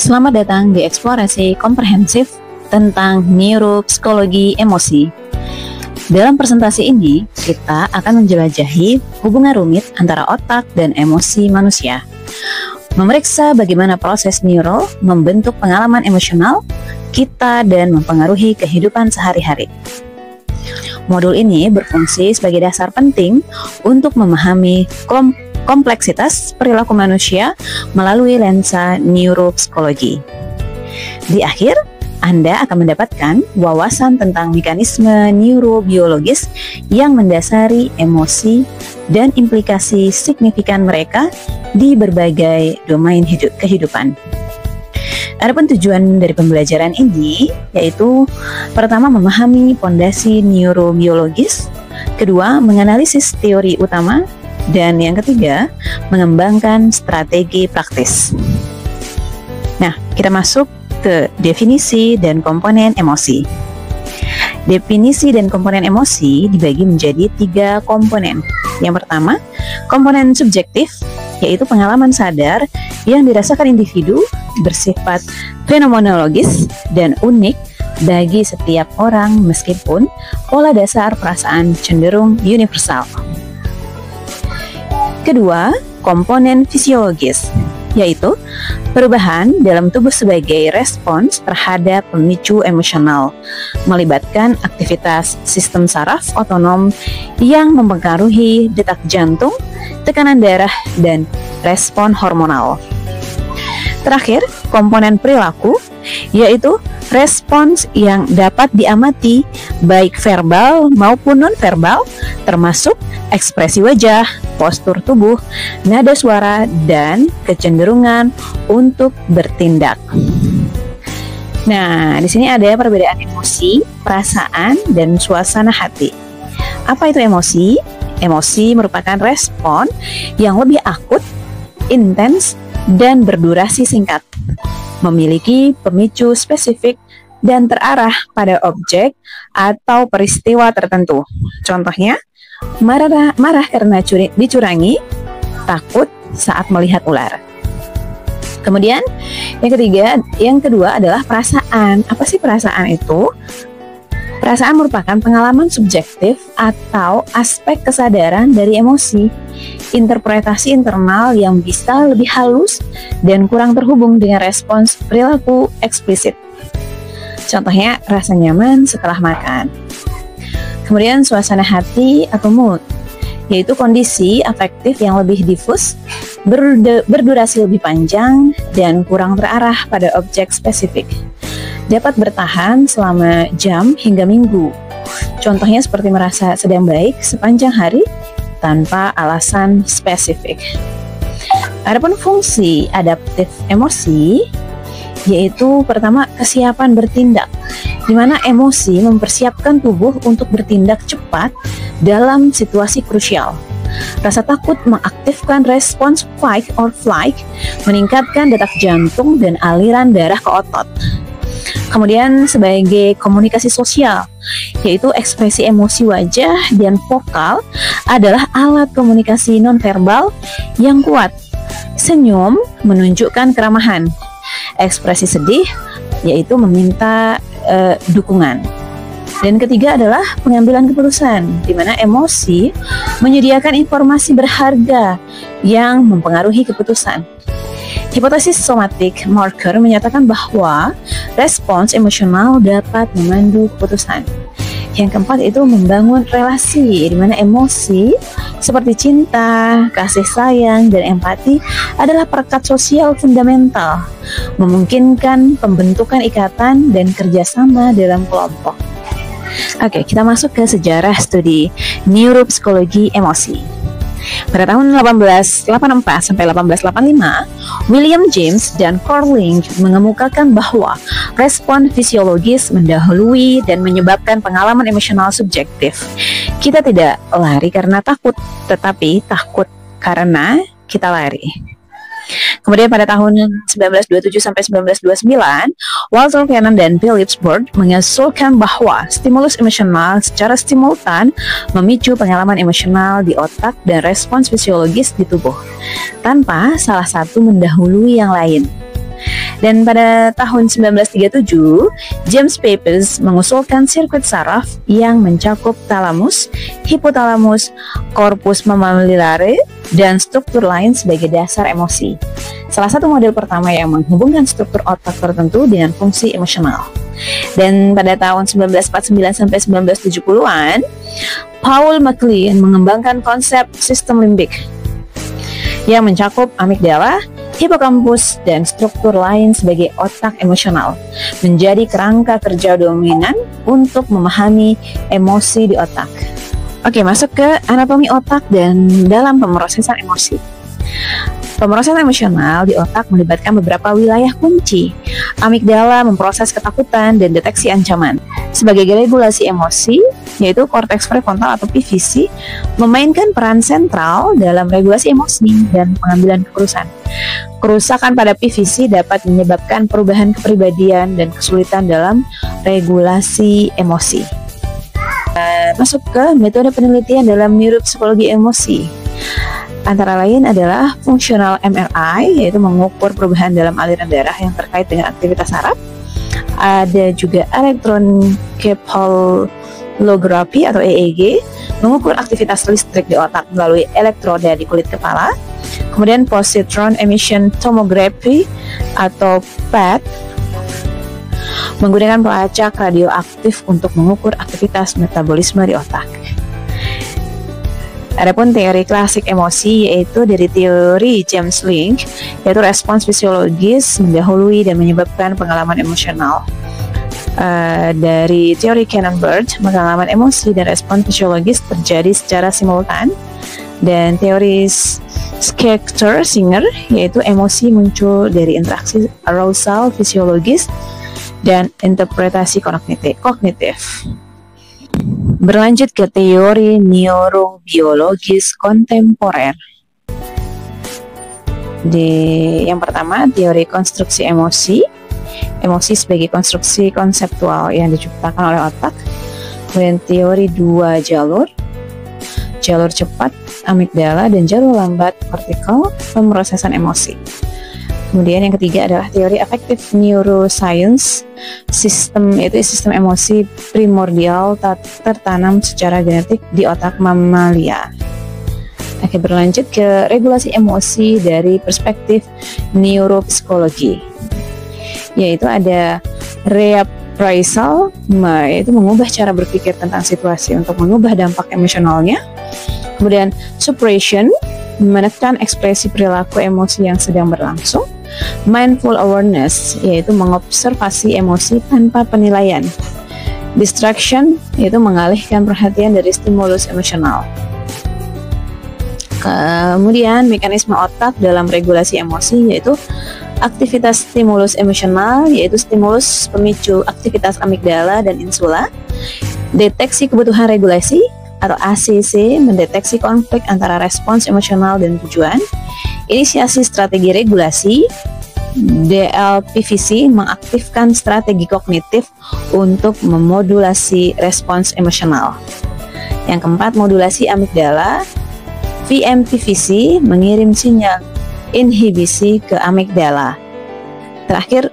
Selamat datang di eksplorasi komprehensif tentang neuropsikologi emosi. Dalam presentasi ini, kita akan menjelajahi hubungan rumit antara otak dan emosi manusia. Memeriksa bagaimana proses neural membentuk pengalaman emosional kita dan mempengaruhi kehidupan sehari-hari. Modul ini berfungsi sebagai dasar penting untuk memahami kompleksitas perilaku manusia melalui lensa neuropsikologi. Di akhir, Anda akan mendapatkan wawasan tentang mekanisme neurobiologis yang mendasari emosi dan implikasi signifikan mereka di berbagai domain kehidupan. Adapun tujuan dari pembelajaran ini yaitu pertama memahami fondasi neurobiologis, kedua menganalisis teori utama, dan yang ketiga, mengembangkan strategi praktis. Nah, kita masuk ke definisi dan komponen emosi. Definisi dan komponen emosi dibagi menjadi 3 komponen. Yang pertama, komponen subjektif, yaitu pengalaman sadar yang dirasakan individu bersifat fenomenologis dan unik bagi setiap orang meskipun pola dasar perasaan cenderung universal. Kedua, komponen fisiologis, yaitu perubahan dalam tubuh sebagai respons terhadap pemicu emosional, melibatkan aktivitas sistem saraf otonom yang mempengaruhi detak jantung, tekanan darah, dan respon hormonal. Terakhir, komponen perilaku, yaitu respons yang dapat diamati baik verbal maupun non-verbal, termasuk ekspresi wajah, postur tubuh, nada suara, dan kecenderungan untuk bertindak. Nah, di sini ada perbedaan emosi, perasaan, dan suasana hati. Apa itu emosi? Emosi merupakan respon yang lebih akut, intens, dan berdurasi singkat, memiliki pemicu spesifik dan terarah pada objek atau peristiwa tertentu. Contohnya, marah karena dicurangi, takut saat melihat ular. Kemudian, yang kedua adalah perasaan. Apa sih perasaan itu? Perasaan merupakan pengalaman subjektif atau aspek kesadaran dari emosi, interpretasi internal yang bisa lebih halus dan kurang terhubung dengan respons perilaku eksplisit. Contohnya, rasa nyaman setelah makan. Kemudian suasana hati atau mood, yaitu kondisi afektif yang lebih difus, berdurasi lebih panjang, dan kurang terarah pada objek spesifik. Dapat bertahan selama jam hingga minggu. Contohnya seperti merasa sedang baik sepanjang hari tanpa alasan spesifik. Adapun fungsi adaptif emosi, yaitu pertama kesiapan bertindak, di mana emosi mempersiapkan tubuh untuk bertindak cepat dalam situasi krusial. Rasa takut mengaktifkan respons fight or flight, meningkatkan detak jantung dan aliran darah ke otot. Kemudian sebagai komunikasi sosial, yaitu ekspresi emosi wajah dan vokal adalah alat komunikasi nonverbal yang kuat. Senyum menunjukkan keramahan. Ekspresi sedih yaitu meminta dukungan. Dan ketiga adalah pengambilan keputusan, di mana emosi menyediakan informasi berharga yang mempengaruhi keputusan. Hipotesis somatic marker menyatakan bahwa respons emosional dapat memandu keputusan. Yang keempat itu membangun relasi, di mana emosi seperti cinta, kasih sayang, dan empati adalah perekat sosial fundamental, memungkinkan pembentukan ikatan dan kerjasama dalam kelompok. Oke, kita masuk ke sejarah studi neuropsikologi emosi. Pada tahun 1884 sampai 1885, William James dan Carl Linck mengemukakan bahwa respon fisiologis mendahului dan menyebabkan pengalaman emosional subjektif. Kita tidak lari karena takut, tetapi takut karena kita lari. Kemudian pada tahun 1927 sampai 1929, Walter Cannon dan Phillips Bird mengusulkan bahwa stimulus emosional secara simultan memicu pengalaman emosional di otak dan respons fisiologis di tubuh, tanpa salah satu mendahului yang lain. Dan pada tahun 1937, James Pepys mengusulkan sirkuit saraf yang mencakup talamus, hipotalamus, corpus mammillare, dan struktur lain sebagai dasar emosi. Salah satu model pertama yang menghubungkan struktur otak tertentu dengan fungsi emosional. Dan pada tahun 1949 sampai 1970-an, Paul MacLean mengembangkan konsep sistem limbik yang mencakup amigdala, hipokampus, dan struktur lain sebagai otak emosional, menjadi kerangka kerja dominan untuk memahami emosi di otak. Oke, masuk ke anatomi otak dan dalam pemrosesan emosi. Pemrosesan emosional di otak melibatkan beberapa wilayah kunci. Amigdala memproses ketakutan dan deteksi ancaman. Sebagai regulasi emosi, yaitu korteks prefrontal atau PVC, memainkan peran sentral dalam regulasi emosi dan pengambilan keputusan. Kerusakan pada PVC dapat menyebabkan perubahan kepribadian dan kesulitan dalam regulasi emosi. Masuk ke metode penelitian dalam neuropsikologi emosi. Antara lain adalah fungsional MRI, yaitu mengukur perubahan dalam aliran darah yang terkait dengan aktivitas saraf. Ada juga elektroencephalografi atau EEG, mengukur aktivitas listrik di otak melalui elektroda di kulit kepala. Kemudian positron emission tomography atau PET, menggunakan pelacak radioaktif untuk mengukur aktivitas metabolisme di otak. Adapun teori klasik emosi yaitu dari teori James Link, yaitu respons fisiologis mendahului dan menyebabkan pengalaman emosional. Dari teori Cannon-Burt, pengalaman emosi dan respons fisiologis terjadi secara simultan. Dan teori Schechter-Singer, yaitu emosi muncul dari interaksi arousal fisiologis dan interpretasi kognitif. Berlanjut ke teori neurobiologis kontemporer. Yang pertama, teori konstruksi emosi. Emosi sebagai konstruksi konseptual yang diciptakan oleh otak. Kemudian teori dua jalur. Jalur cepat, amigdala, dan jalur lambat, kortikal, pemrosesan emosi. Kemudian yang ketiga adalah teori affective neuroscience, yaitu sistem emosi primordial tertanam secara genetik di otak mamalia. Oke, berlanjut ke regulasi emosi dari perspektif neuropsikologi, yaitu ada reappraisal, yaitu mengubah cara berpikir tentang situasi untuk mengubah dampak emosionalnya. Kemudian suppression, menekan ekspresi perilaku emosi yang sedang berlangsung. Mindful awareness, yaitu mengobservasi emosi tanpa penilaian. Distraction, yaitu mengalihkan perhatian dari stimulus emosional. Kemudian mekanisme otak dalam regulasi emosi yaitu aktivitas stimulus emosional, yaitu stimulus pemicu aktivitas amigdala dan insula. Deteksi kebutuhan regulasi atau ACC, mendeteksi konflik antara respons emosional dan tujuan. Inisiasi strategi regulasi. DLPVC mengaktifkan strategi kognitif untuk memodulasi respons emosional. Yang keempat, modulasi amigdala. VMPVC mengirim sinyal inhibisi ke amigdala. Terakhir,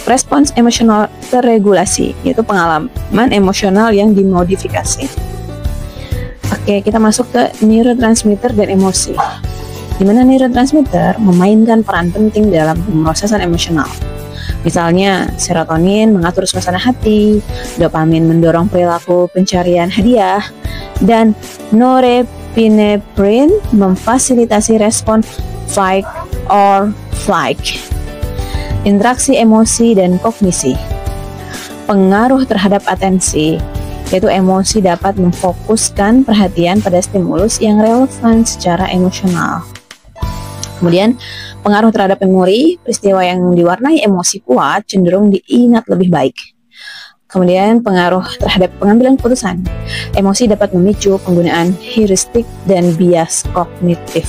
respons emosional terregulasi, yaitu pengalaman emosional yang dimodifikasi. Oke, kita masuk ke neurotransmitter dan emosi, di mana neurotransmitter memainkan peran penting dalam pemrosesan emosional. Misalnya, serotonin mengatur suasana hati, dopamin mendorong perilaku pencarian hadiah, dan norepinephrine memfasilitasi respon fight or flight. Interaksi emosi dan kognisi. Pengaruh terhadap atensi, yaitu emosi dapat memfokuskan perhatian pada stimulus yang relevan secara emosional. Kemudian, pengaruh terhadap memori, peristiwa yang diwarnai emosi kuat cenderung diingat lebih baik. Kemudian, pengaruh terhadap pengambilan keputusan, emosi dapat memicu penggunaan heuristik dan bias kognitif.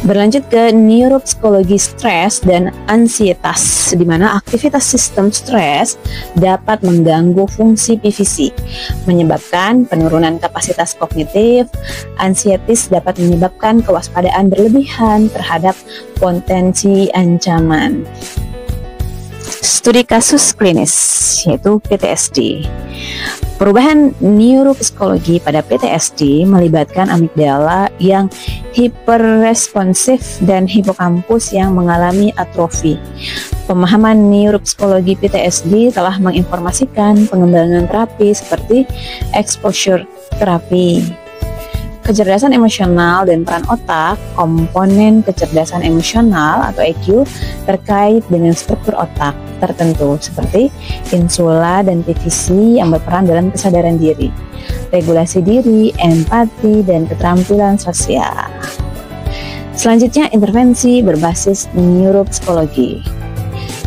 Berlanjut ke neuropsikologi stres dan ansietas, di mana aktivitas sistem stres dapat mengganggu fungsi PVC, menyebabkan penurunan kapasitas kognitif. Ansietis dapat menyebabkan kewaspadaan berlebihan terhadap potensi ancaman. Studi kasus klinis, yaitu PTSD. Perubahan neuropsikologi pada PTSD melibatkan amigdala yang hiperresponsif dan hipokampus yang mengalami atrofi. Pemahaman neuropsikologi PTSD telah menginformasikan pengembangan terapi seperti exposure terapi. Kecerdasan emosional dan peran otak, komponen kecerdasan emosional atau EQ terkait dengan struktur otak tertentu seperti insula dan PVC yang berperan dalam kesadaran diri, regulasi diri, empati, dan keterampilan sosial. Selanjutnya, intervensi berbasis neuropsikologi,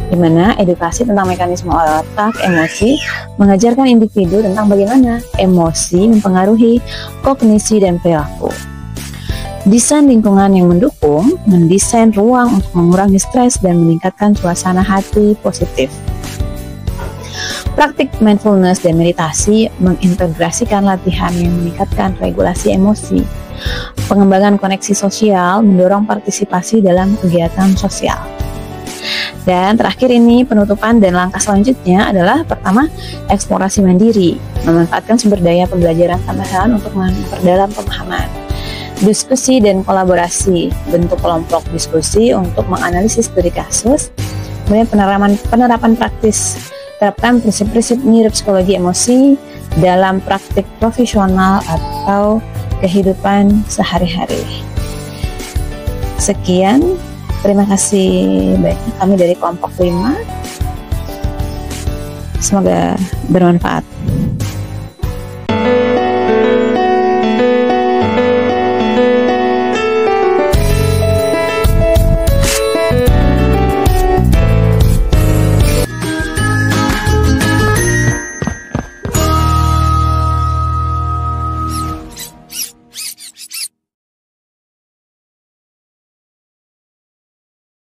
di mana edukasi tentang mekanisme otak, emosi, mengajarkan individu tentang bagaimana emosi mempengaruhi kognisi dan perilaku. Desain lingkungan yang mendukung, mendesain ruang untuk mengurangi stres dan meningkatkan suasana hati positif. Praktik mindfulness dan meditasi mengintegrasikan latihan yang meningkatkan regulasi emosi. Pengembangan koneksi sosial mendorong partisipasi dalam kegiatan sosial. Dan terakhir ini penutupan dan langkah selanjutnya adalah pertama, eksplorasi mandiri, memanfaatkan sumber daya pembelajaran tambahan untuk memperdalam pemahaman. Diskusi dan kolaborasi, bentuk kelompok diskusi untuk menganalisis studi kasus. Kemudian penerapan praktis, terapkan prinsip-prinsip neuropsikologi emosi dalam praktik profesional atau kehidupan sehari-hari. Sekian, terima kasih banyak kami dari kelompok 5. Semoga bermanfaat.